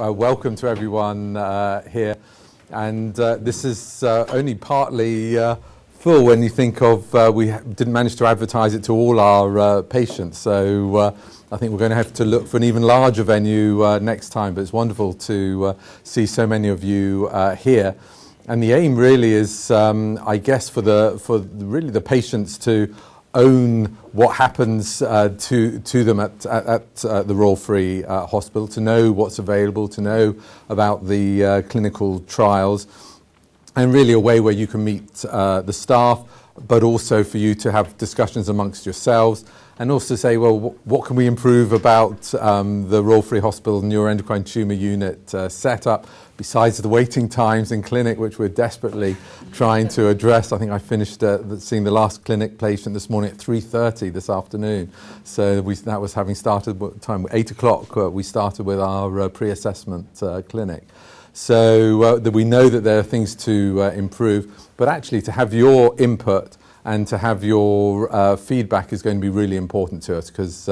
welcome to everyone here. And this is only partly full when you think of we didn't manage to advertise it to all our patients. So I think we're going to have to look for an even larger venue next time. But it's wonderful to see so many of you here. And the aim really is, I guess, for really the patients to own what happens to them at the Royal Free Hospital, to know what's available, to know about the clinical trials, and really a way where you can meet the staff, but also for you to have discussions amongst yourselves, and also say, well, what can we improve about the Royal Free Hospital Neuroendocrine Tumour Unit setup, besides the waiting times in clinic, which we're desperately trying to address. I think I finished seeing the last clinic patient this morning at 3:30 this afternoon. So that was having started what time? 8 o'clock we started with our pre-assessment clinic. So that we know that there are things to improve, but actually to have your input and to have your feedback is going to be really important to us, because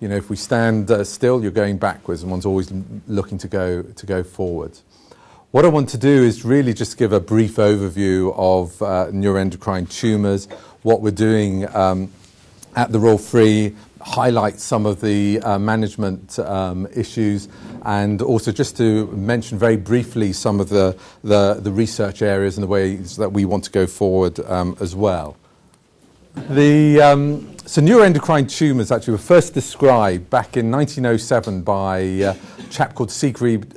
if we stand still, you're going backwards, and one's always looking to go forward. What I want to do is really just give a brief overview of neuroendocrine tumours, what we're doing at the Royal Free, highlight some of the management issues, and also just to mention very briefly some of the research areas and the ways that we want to go forward as well. So neuroendocrine tumours actually were first described back in 1907 by a chap called Siegfried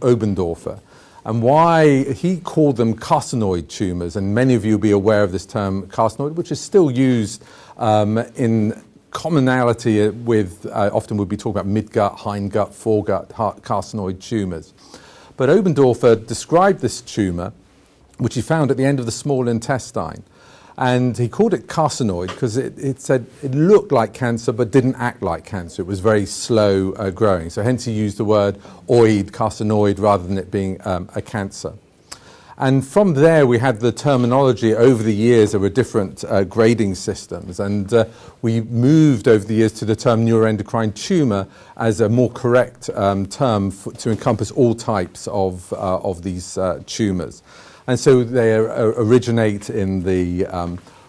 Obendorfer. And why he called them carcinoid tumours, and many of you will be aware of this term carcinoid, which is still used in commonality with, often we'll be talking about midgut, hindgut, foregut carcinoid tumours. But Obendorfer described this tumour, which he found at the end of the small intestine. And he called it carcinoid because it said it looked like cancer but didn't act like cancer. It was very slow growing. So hence he used the word oid, carcinoid, rather than it being a cancer. And from there we had the terminology. Over the years there were different grading systems, and we moved over the years to the term neuroendocrine tumour as a more correct term to encompass all types of these tumours. And so they originate in the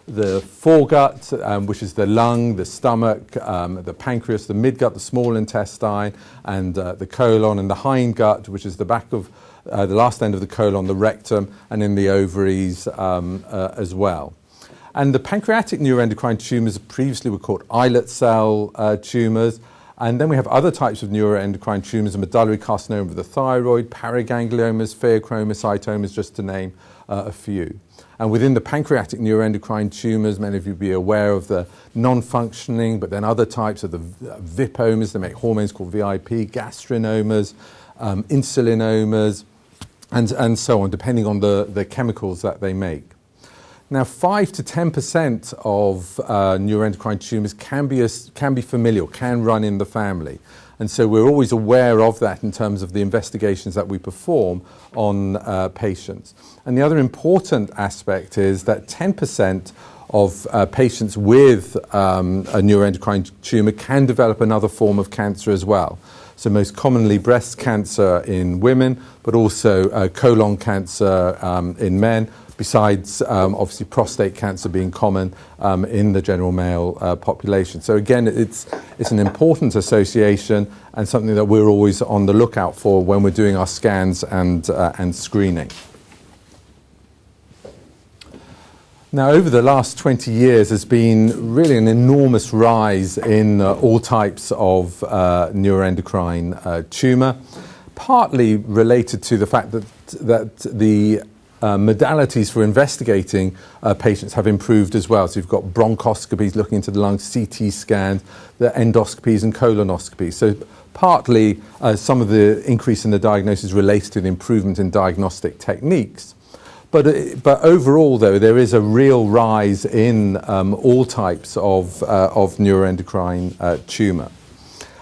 foregut, which is the lung, the stomach, the pancreas, the midgut, the small intestine, and the colon, and the hindgut, which is the back of the last end of the colon, the rectum, and in the ovaries as well. And the pancreatic neuroendocrine tumours previously were called islet cell tumours. And then we have other types of neuroendocrine tumours, medullary carcinoma of the thyroid, paragangliomas, pheochromocytomas, just to name a few. And within the pancreatic neuroendocrine tumours, many of you will be aware of the non-functioning, but then other types of the vipomas. They make hormones called VIP, gastrinomas, insulinomas, and so on, depending on the chemicals that they make. Now, 5 to 10% of neuroendocrine tumours can be familial, can run in the family. And so we're always aware of that in terms of the investigations that we perform on patients. And the other important aspect is that 10% of patients with a neuroendocrine tumour can develop another form of cancer as well. So most commonly breast cancer in women, but also colon cancer in men, besides obviously prostate cancer being common in the general male population. So again, it's an important association and something that we're always on the lookout for when we're doing our scans and screening. Now, over the last 20 years, there's been really an enormous rise in all types of neuroendocrine tumour, partly related to the fact that the modalities for investigating patients have improved as well. So you've got bronchoscopies looking into the lungs, CT scans, the endoscopies and colonoscopies. So partly some of the increase in the diagnosis relates to the improvement in diagnostic techniques. But overall, though, there is a real rise in all types of neuroendocrine tumour.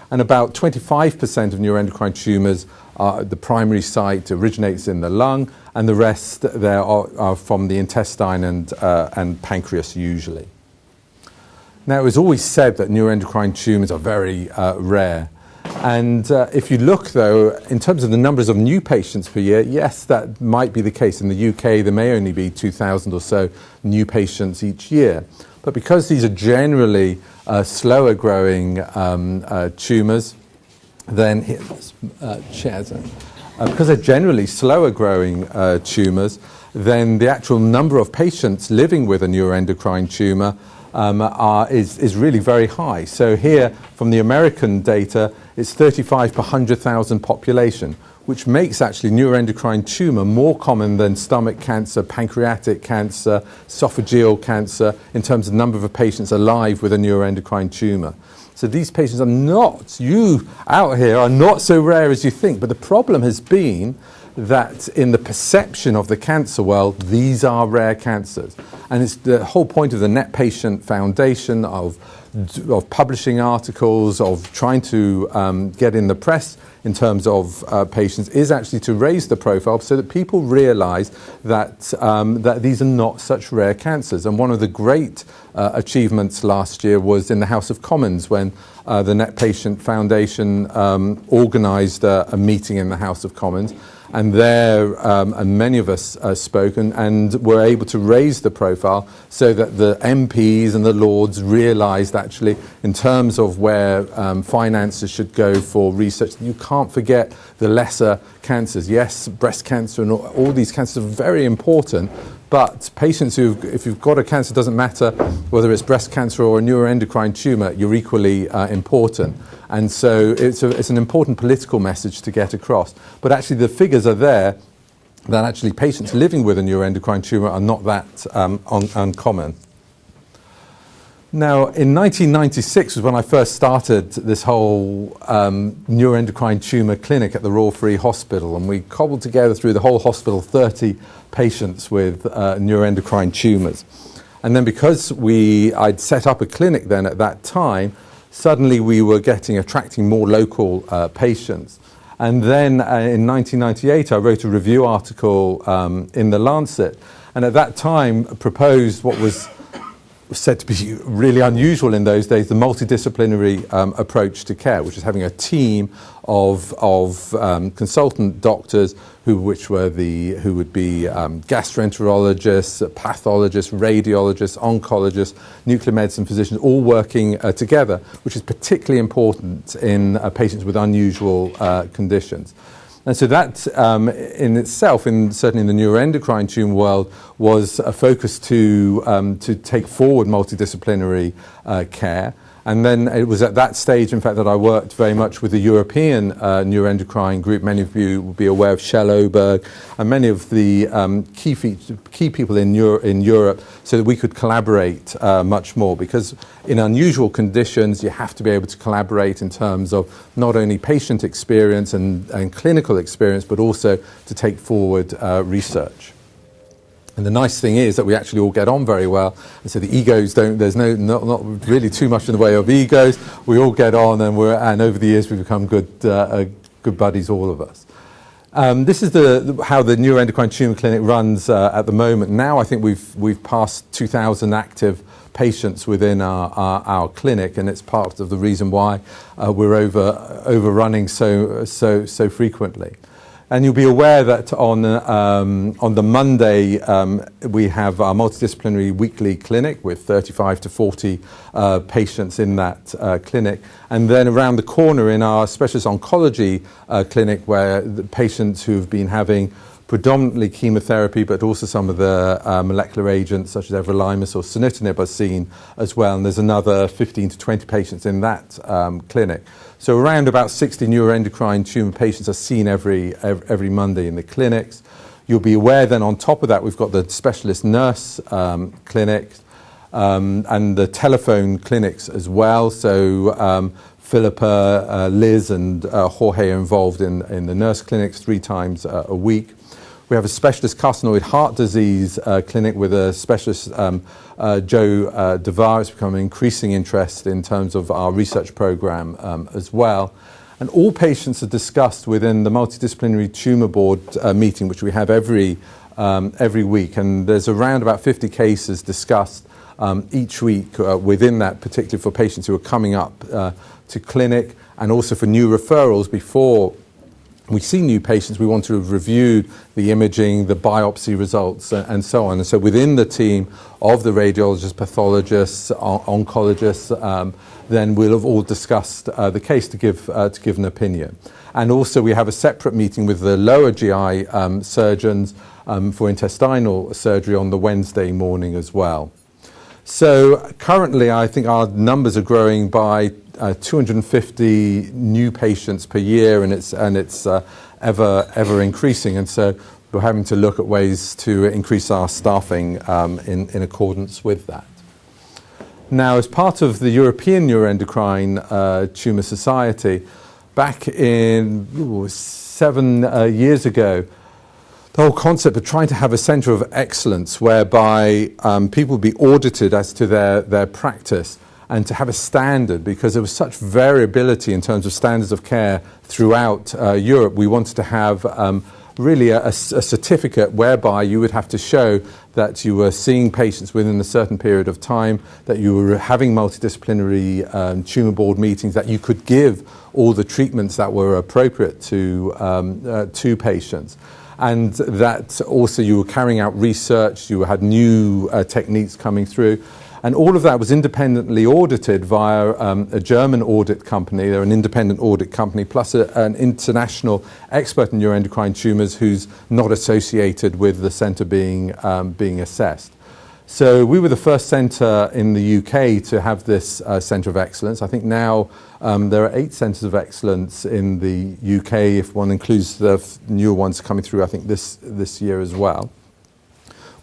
And about 25% of neuroendocrine tumours, the primary site originates in the lung, and the rest there are from the intestine and pancreas usually. Now, it was always said that neuroendocrine tumours are very rare. And if you look, though, in terms of the numbers of new patients per year, yes, that might be the case. In the UK, there may only be 2,000 or so new patients each year. But because these are generally slower growing tumours, then because they're generally slower growing tumours, then the actual number of patients living with a neuroendocrine tumour is really very high. So here, from the American data, it's 35 per 100,000 population, which makes actually neuroendocrine tumour more common than stomach cancer, pancreatic cancer, esophageal cancer, in terms of number of patients alive with a neuroendocrine tumour. So these patients are not, you out here are not so rare as you think. But the problem has been that in the perception of the cancer world, these are rare cancers. And it's the whole point of the Net Patient Foundation, of publishing articles, of trying to get in the press in terms of patients, is actually to raise the profile so that people realise that, that these are not such rare cancers. And one of the great achievements last year was in the House of Commons, when the Net Patient Foundation organised a meeting in the House of Commons. And there, and many of us spoke and were able to raise the profile so that the MPs and the Lords realised, actually, in terms of where finances should go for research, you can't forget the lesser cancers. Yes, breast cancer and all these cancers are very important, but patients if you've got a cancer, doesn't matter whether it's breast cancer or a neuroendocrine tumour, you're equally important. And so it's an important political message to get across. But actually the figures are there that actually patients living with a neuroendocrine tumour are not that uncommon. Now, in 1996 was when I first started this whole neuroendocrine tumour clinic at the Royal Free Hospital, and we cobbled together through the whole hospital 30 patients with neuroendocrine tumours. And then because I'd set up a clinic then at that time, suddenly we were attracting more local patients. And then in 1998, I wrote a review article in The Lancet, and at that time proposed what was said to be really unusual in those days, the multidisciplinary approach to care, which is having a team of consultant doctors who would be gastroenterologists, pathologists, radiologists, oncologists, nuclear medicine physicians, all working together, which is particularly important in patients with unusual conditions. And so that in itself, certainly in the neuroendocrine tumour world, was a focus to take forward multidisciplinary care. And then it was at that stage, in fact, that I worked very much with the European Neuroendocrine Group. Many of you will be aware of Shell Oberg and many of the key people in Europe, so that we could collaborate much more. Because in unusual conditions, you have to be able to collaborate in terms of not only patient experience and clinical experience, but also to take forward research. And the nice thing is that we actually all get on very well, and so the egos there's not really too much in the way of egos. We all get on, and over the years we've become good buddies, all of us. This is how the Neuroendocrine Tumour Clinic runs at the moment. Now I think we've passed 2,000 active patients within our clinic, and it's part of the reason why we're overrunning so frequently. And you'll be aware that on the Monday we have our multidisciplinary weekly clinic with 35 to 40 patients in that clinic. And then around the corner in our specialist oncology clinic, where the patients who've been having predominantly chemotherapy, but also some of the molecular agents such as everolimus or sunitinib are seen as well. And there's another 15 to 20 patients in that clinic. So around about 60 neuroendocrine tumour patients are seen every Monday in the clinics. You'll be aware then on top of that we've got the specialist nurse clinics and the telephone clinics as well. So Philippa, Liz and Jorge are involved in the nurse clinics 3 times a week. We have a specialist carcinoid heart disease clinic with a specialist, Joe Devar. It's become an increasing interest in terms of our research program as well. And all patients are discussed within the Multidisciplinary Tumour Board meeting, which we have every week. And there's around about 50 cases discussed each week within that, particularly for patients who are coming up to clinic, and also for new referrals before we see new patients. We want to have reviewed the imaging, the biopsy results, and so on. And so within the team of the radiologists, pathologists, oncologists, then we'll have all discussed the case to give an opinion. And also we have a separate meeting with the lower GI surgeons for intestinal surgery on the Wednesday morning as well. So currently I think our numbers are growing by 250 new patients per year, and it's ever increasing. And so we're having to look at ways to increase our staffing in accordance with that. Now, as part of the European Neuroendocrine Tumour Society, back in 7 years ago, the whole concept of trying to have a centre of excellence whereby people would be audited as to their practice, and to have a standard, because there was such variability in terms of standards of care throughout Europe. We wanted to have really a certificate whereby you would have to show that you were seeing patients within a certain period of time, that you were having multidisciplinary tumour board meetings, that you could give all the treatments that were appropriate to patients. And that also you were carrying out research, you had new techniques coming through. And all of that was independently audited via a German audit company. They're an independent audit company, plus an international expert in neuroendocrine tumours who's not associated with the centre being assessed. So we were the first centre in the UK to have this centre of excellence. I think now there are 8 centres of excellence in the UK, if one includes the newer ones coming through, I think this year as well,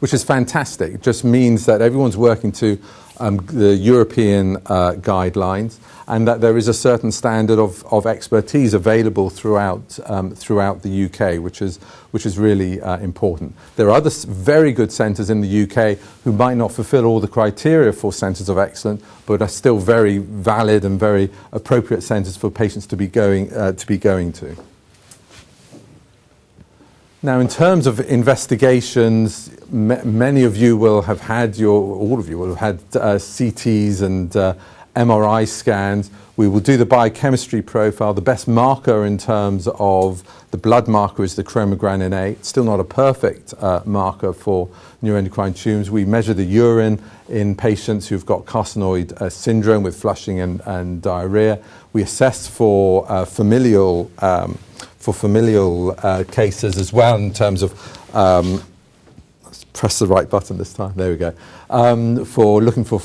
which is fantastic. It just means that everyone's working to the European guidelines, and that there is a certain standard of expertise available throughout the UK, which is really important. There are other very good centres in the UK who might not fulfil all the criteria for centres of excellence, but are still very valid and very appropriate centres for patients to be going to. Now, in terms of investigations, many of you will have had all of you will have had CTs and MRI scans. We will do the biochemistry profile. The best marker in terms of the blood marker is the chromogranin A. It's still not a perfect marker for neuroendocrine tumours. We measure the urine in patients who've got carcinoid syndrome with flushing and diarrhea. We assess for familial cases as well, in terms of let's press the right button this time, there we go, for looking for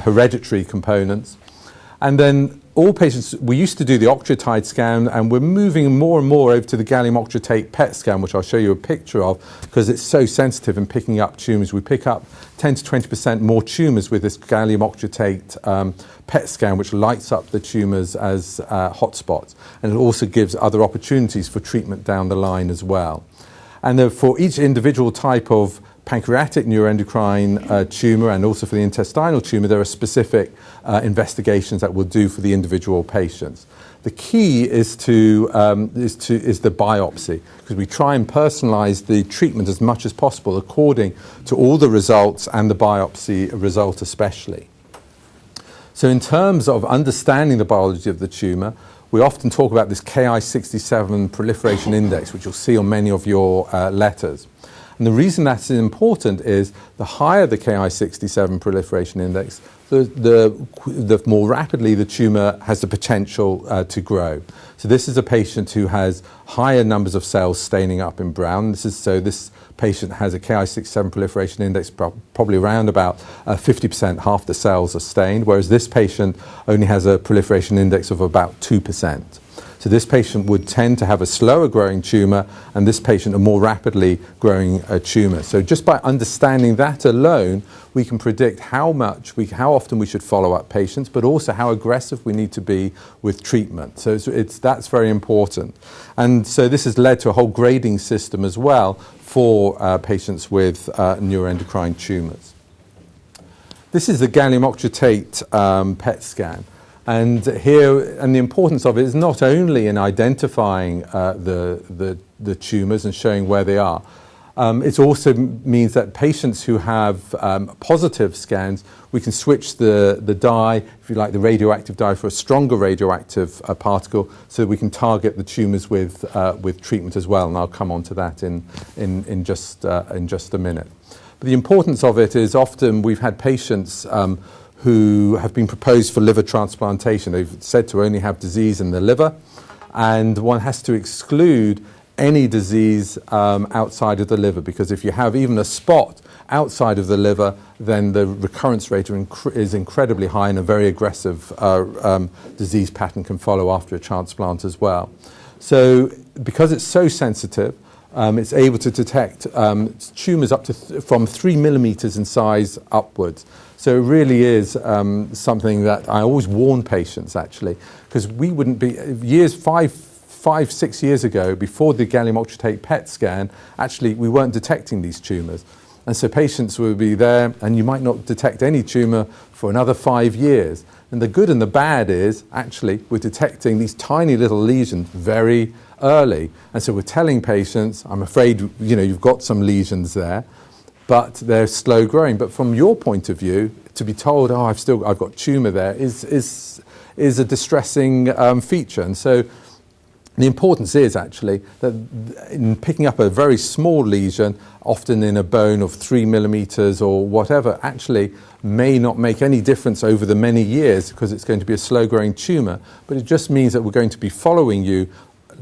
hereditary components. And then all patients, we used to do the octreotide scan, and we're moving more and more over to the gallium octreotate PET scan, which I'll show you a picture of, because it's so sensitive in picking up tumours. We pick up 10 to 20% more tumours with this gallium octreotate PET scan, which lights up the tumours as hotspots. And it also gives other opportunities for treatment down the line as well. And then for each individual type of pancreatic neuroendocrine tumour, and also for the intestinal tumour, there are specific investigations that we'll do for the individual patients. The key is the biopsy, because we try and personalise the treatment as much as possible according to all the results, and the biopsy result especially. So in terms of understanding the biology of the tumour, we often talk about this Ki-67 proliferation index, which you'll see on many of your letters. And the reason that's important is the higher the Ki-67 proliferation index, the more rapidly the tumour has the potential to grow. So this is a patient who has higher numbers of cells staining up in brown. This patient has a Ki-67 proliferation index probably around about 50%, half the cells are stained, whereas this patient only has a proliferation index of about 2%. So this patient would tend to have a slower growing tumour, and this patient a more rapidly growing tumour. So just by understanding that alone, we can predict how often we should follow up patients, but also how aggressive we need to be with treatment. So that's very important. And so this has led to a whole grading system as well for patients with neuroendocrine tumours. This is the gallium octreotate PET scan. And the importance of it is not only in identifying the tumours and showing where they are. It also means that patients who have positive scans, we can switch the dye, if you like, the radioactive dye for a stronger radioactive particle, so that we can target the tumours with treatment as well. And I'll come on to that in just a minute. But the importance of it is often we've had patients who have been proposed for liver transplantation. They've said to only have disease in the liver, and one has to exclude any disease outside of the liver, because if you have even a spot outside of the liver, then the recurrence rate is incredibly high, and a very aggressive disease pattern can follow after a transplant as well. So because it's so sensitive, it's able to detect tumours up to from 3 millimetres in size upwards. So it really is something that I always warn patients, actually, because we wouldn't be, 5-6 years ago, before the gallium oxygenate PET scan, actually we weren't detecting these tumours. And so patients would be there, and you might not detect any tumour for another 5 years. And the good and the bad is, actually, we're detecting these tiny little lesions very early. And so we're telling patients, I'm afraid, you've got some lesions there, but they're slow growing. But from your point of view, to be told, I've got tumour there is a distressing feature. And so the importance is actually that in picking up a very small lesion, often in a bone of 3 millimetres or whatever, actually may not make any difference over the many years, because it's going to be a slow-growing tumour. But it just means that we're going to be following you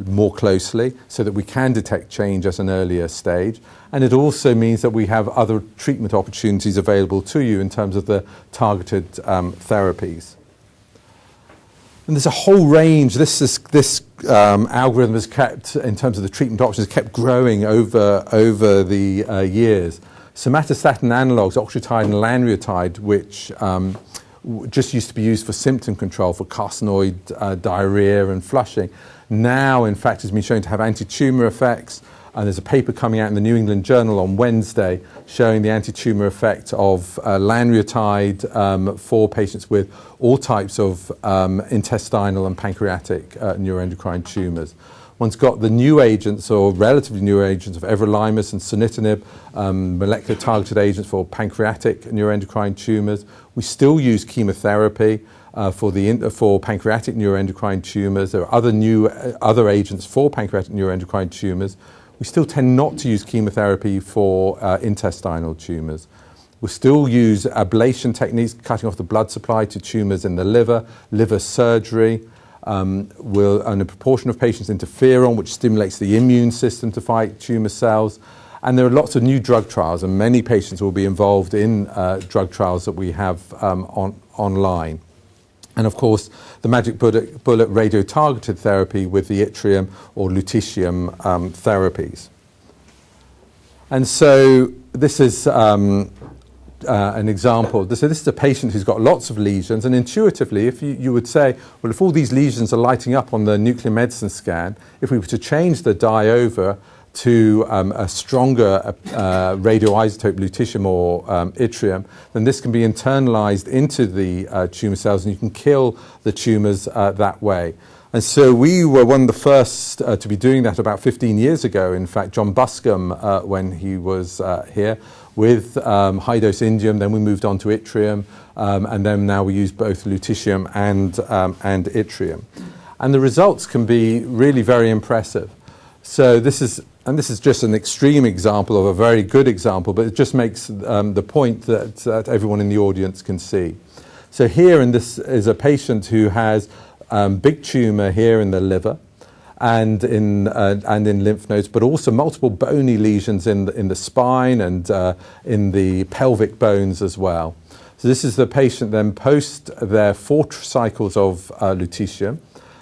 more closely so that we can detect change at an earlier stage. And it also means that we have other treatment opportunities available to you in terms of the targeted therapies. And there's a whole range. This algorithm has kept, in terms of the treatment options, kept growing over the years. Somatostatin analogues, octreotide and lanreotide, which just used to be used for symptom control, for carcinoid diarrhea and flushing, now in fact has been shown to have anti-tumour effects. And there's a paper coming out in the New England Journal on Wednesday showing the anti-tumour effect of lanreotide for patients with all types of intestinal and pancreatic neuroendocrine tumours. One's got the new agents, or relatively new agents, of everolimus and sunitinib, molecular targeted agents for pancreatic neuroendocrine tumours. We still use chemotherapy for pancreatic neuroendocrine tumours. There are other agents for pancreatic neuroendocrine tumours. We still tend not to use chemotherapy for intestinal tumours. We still use ablation techniques, cutting off the blood supply to tumours in the liver surgery. And a proportion of patients interferon, which stimulates the immune system to fight tumour cells. And there are lots of new drug trials, and many patients will be involved in drug trials that we have online. And of course, the magic bullet radio-targeted therapy with the yttrium or lutetium therapies. And so this is an example. So this is a patient who's got lots of lesions, and intuitively, if you would say, well, if all these lesions are lighting up on the nuclear medicine scan, if we were to change the dye over to a stronger radioisotope lutetium or yttrium, then this can be internalized into the tumour cells, and you can kill the tumours that way. And so we were one of the first to be doing that about 15 years ago. In fact, John Buscombe, when he was here, with high-dose indium, then we moved on to yttrium, and then now we use both lutetium and yttrium. And the results can be really very impressive. So this is just an extreme example of a very good example, but it just makes the point that everyone in the audience can see. So here, this is a patient who has big tumour here in the liver and in lymph nodes, but also multiple bony lesions in the spine and in the pelvic bones as well. So this is the patient then post their 4 cycles of lutetium.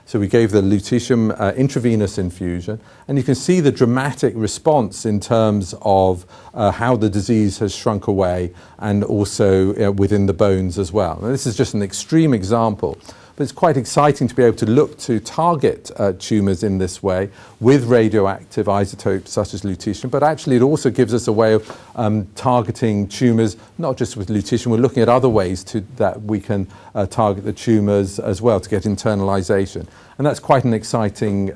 So we gave the lutetium intravenous infusion, and you can see the dramatic response in terms of how the disease has shrunk away, and also within the bones as well. Now, this is just an extreme example, but it's quite exciting to be able to look to target tumours in this way with radioactive isotopes such as lutetium, but actually it also gives us a way of targeting tumours, not just with lutetium. We're looking at other ways that we can target the tumours as well to get internalisation. And that's quite an exciting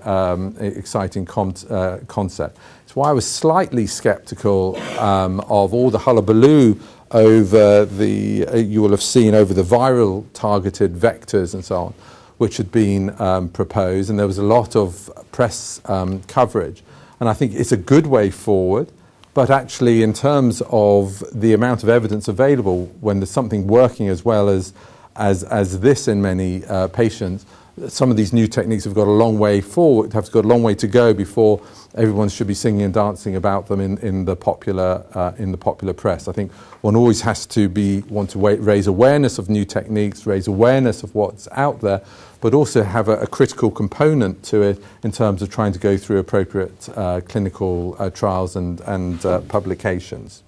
concept. It's why I was slightly sceptical of all the hullabaloo over you will have seen over the viral targeted vectors and so on, which had been proposed, and there was a lot of press coverage. And I think it's a good way forward, but actually in terms of the amount of evidence available, when there's something working as well as this in many patients, some of these new techniques have got a long way forward, have got a long way to go before everyone should be singing and dancing about them in the popular press. I think one always has to raise awareness of new techniques, raise awareness of what's out there, but also have a critical component to it in terms of trying to go through appropriate clinical trials and publications.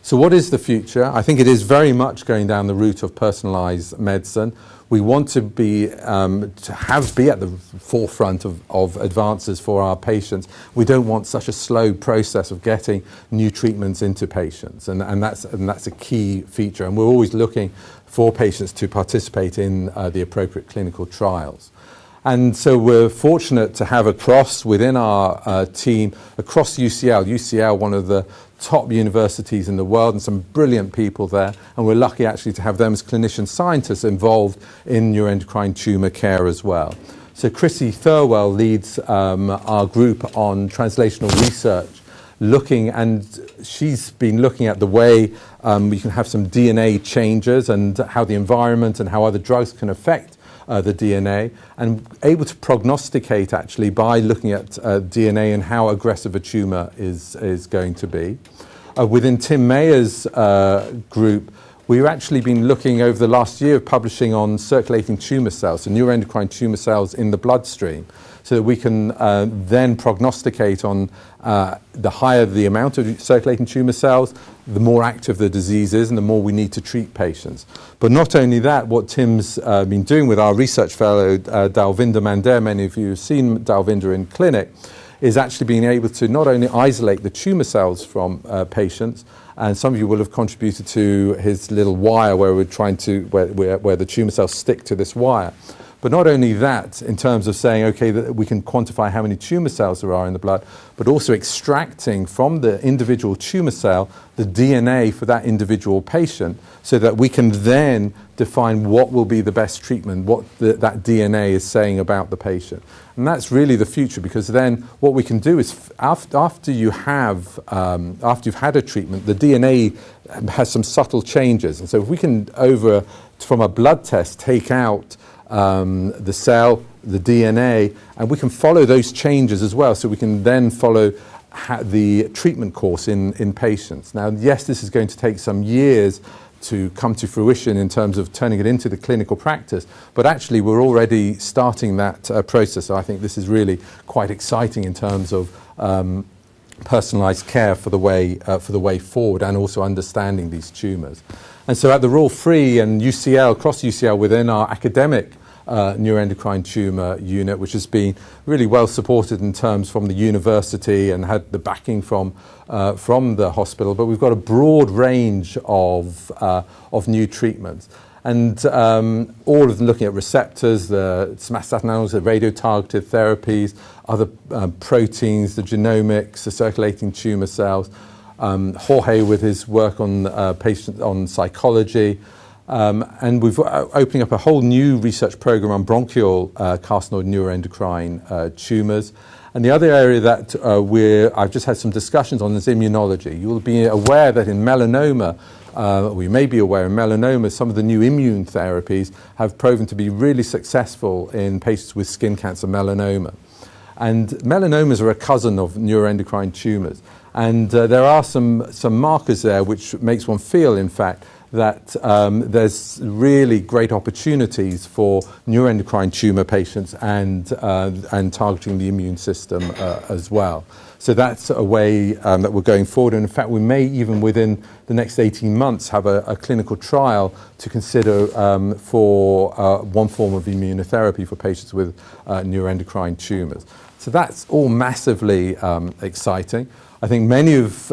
So what is the future? I think it is very much going down the route of personalised medicine. We want to be at the forefront of advances for our patients. We don't want such a slow process of getting new treatments into patients, and that's a key feature. And we're always looking for patients to participate in the appropriate clinical trials. And so we're fortunate to have within our team, across UCL, one of the top universities in the world, and some brilliant people there, and we're lucky actually to have them as clinician scientists involved in neuroendocrine tumour care as well. So Chrissy Thirlwell leads our group on translational research, she's been looking at the way we can have some DNA changes and how the environment and how other drugs can affect the DNA, and able to prognosticate actually by looking at DNA and how aggressive a tumour is going to be. Within Tim Mayer's group, we've actually been looking over the last year publishing on circulating tumour cells, so neuroendocrine tumour cells in the bloodstream, so that we can then prognosticate on the higher the amount of circulating tumour cells, the more active the disease is and the more we need to treat patients. But not only that, what Tim's been doing with our research fellow Dalvinder Mandare, many of you have seen Dalvinder in clinic, is actually being able to not only isolate the tumour cells from patients, and some of you will have contributed to his little wire where we're trying to, where the tumour cells stick to this wire. But not only that, in terms of saying, okay, that we can quantify how many tumour cells there are in the blood, but also extracting from the individual tumour cell the DNA for that individual patient, so that we can then define what will be the best treatment, what that DNA is saying about the patient. And that's really the future, because then what we can do is after you've had a treatment, the DNA has some subtle changes. And so if we can, from a blood test, take out the cell, the DNA, and we can follow those changes as well, so we can then follow the treatment course in patients. Now, yes, this is going to take some years to come to fruition in terms of turning it into the clinical practice, but actually we're already starting that process. So I think this is really quite exciting in terms of personalised care for the way forward, and also understanding these tumours. And so at the Royal Free and UCL, across UCL, within our academic neuroendocrine tumour unit, which has been really well supported in terms from the university and had the backing from the hospital, but we've got a broad range of new treatments. And all of them looking at receptors, the somatostatin analogs, the radio-targeted therapies, other proteins, the genomics, the circulating tumour cells. Jorge with his work on psychology. And we've opening up a whole new research program on bronchial carcinoid neuroendocrine tumours. And the other area that I've just had some discussions on is immunology. You'll be aware that in melanoma, we may be aware in melanoma, some of the new immune therapies have proven to be really successful in patients with skin cancer melanoma. And melanomas are a cousin of neuroendocrine tumours. And there are some markers there which makes one feel, in fact, that there's really great opportunities for neuroendocrine tumour patients and targeting the immune system as well. So that's a way that we're going forward. And in fact, we may even within the next 18 months have a clinical trial to consider for one form of immunotherapy for patients with neuroendocrine tumours. So that's all massively exciting. I think many of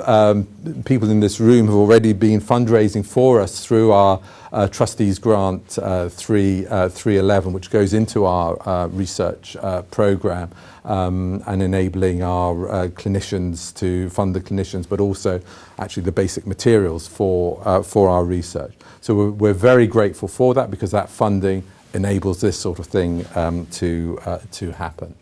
people in this room have already been fundraising for us through our Trustees Grant 311, which goes into our research program and enabling our clinicians to fund the clinicians, but also actually the basic materials for our research. So we're very grateful for that, because that funding enables this sort of thing to happen.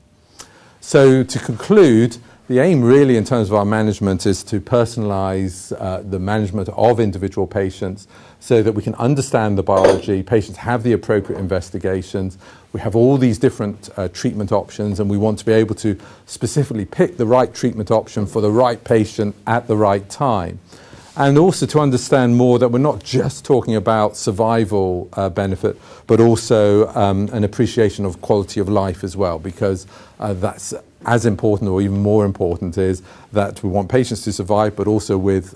So to conclude, the aim really in terms of our management is to personalise the management of individual patients so that we can understand the biology, patients have the appropriate investigations, we have all these different treatment options, and we want to be able to specifically pick the right treatment option for the right patient at the right time. And also to understand more that we're not just talking about survival benefit, but also an appreciation of quality of life as well, because that's as important, or even more important, is that we want patients to survive, but also with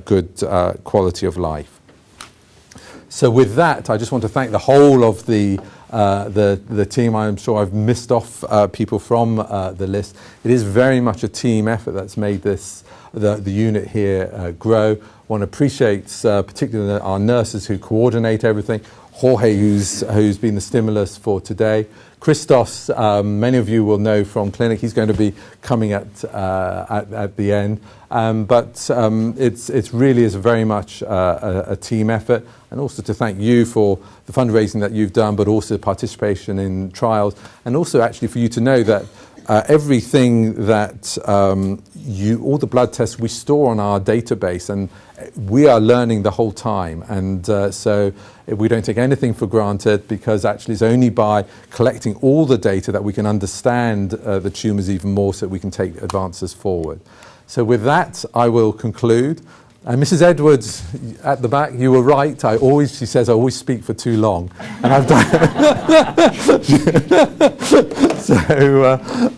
good quality of life. So with that, I just want to thank the whole of the team. I'm sure I've missed off people from the list. It is very much a team effort that's made this the unit here grow. I want to appreciate particularly our nurses who coordinate everything. Jorge, who's been the stimulus for today. Christos, many of you will know from clinic. He's going to be coming at the end. But it's really is very much a team effort. And also to thank you for the fundraising that you've done, but also participation in trials. And also actually for you to know that everything that all the blood tests we store on our database, and we are learning the whole time. And so we don't take anything for granted, because actually it's only by collecting all the data that we can understand the tumours even more, so we can take advances forward. So with that, I will conclude. And Mrs. Edwards at the back, you were right. She says I always speak for too long, and I've done. So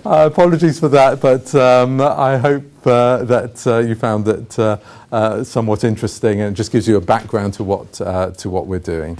apologies for that, but I hope that you found that somewhat interesting, and it just gives you a background to what we're doing.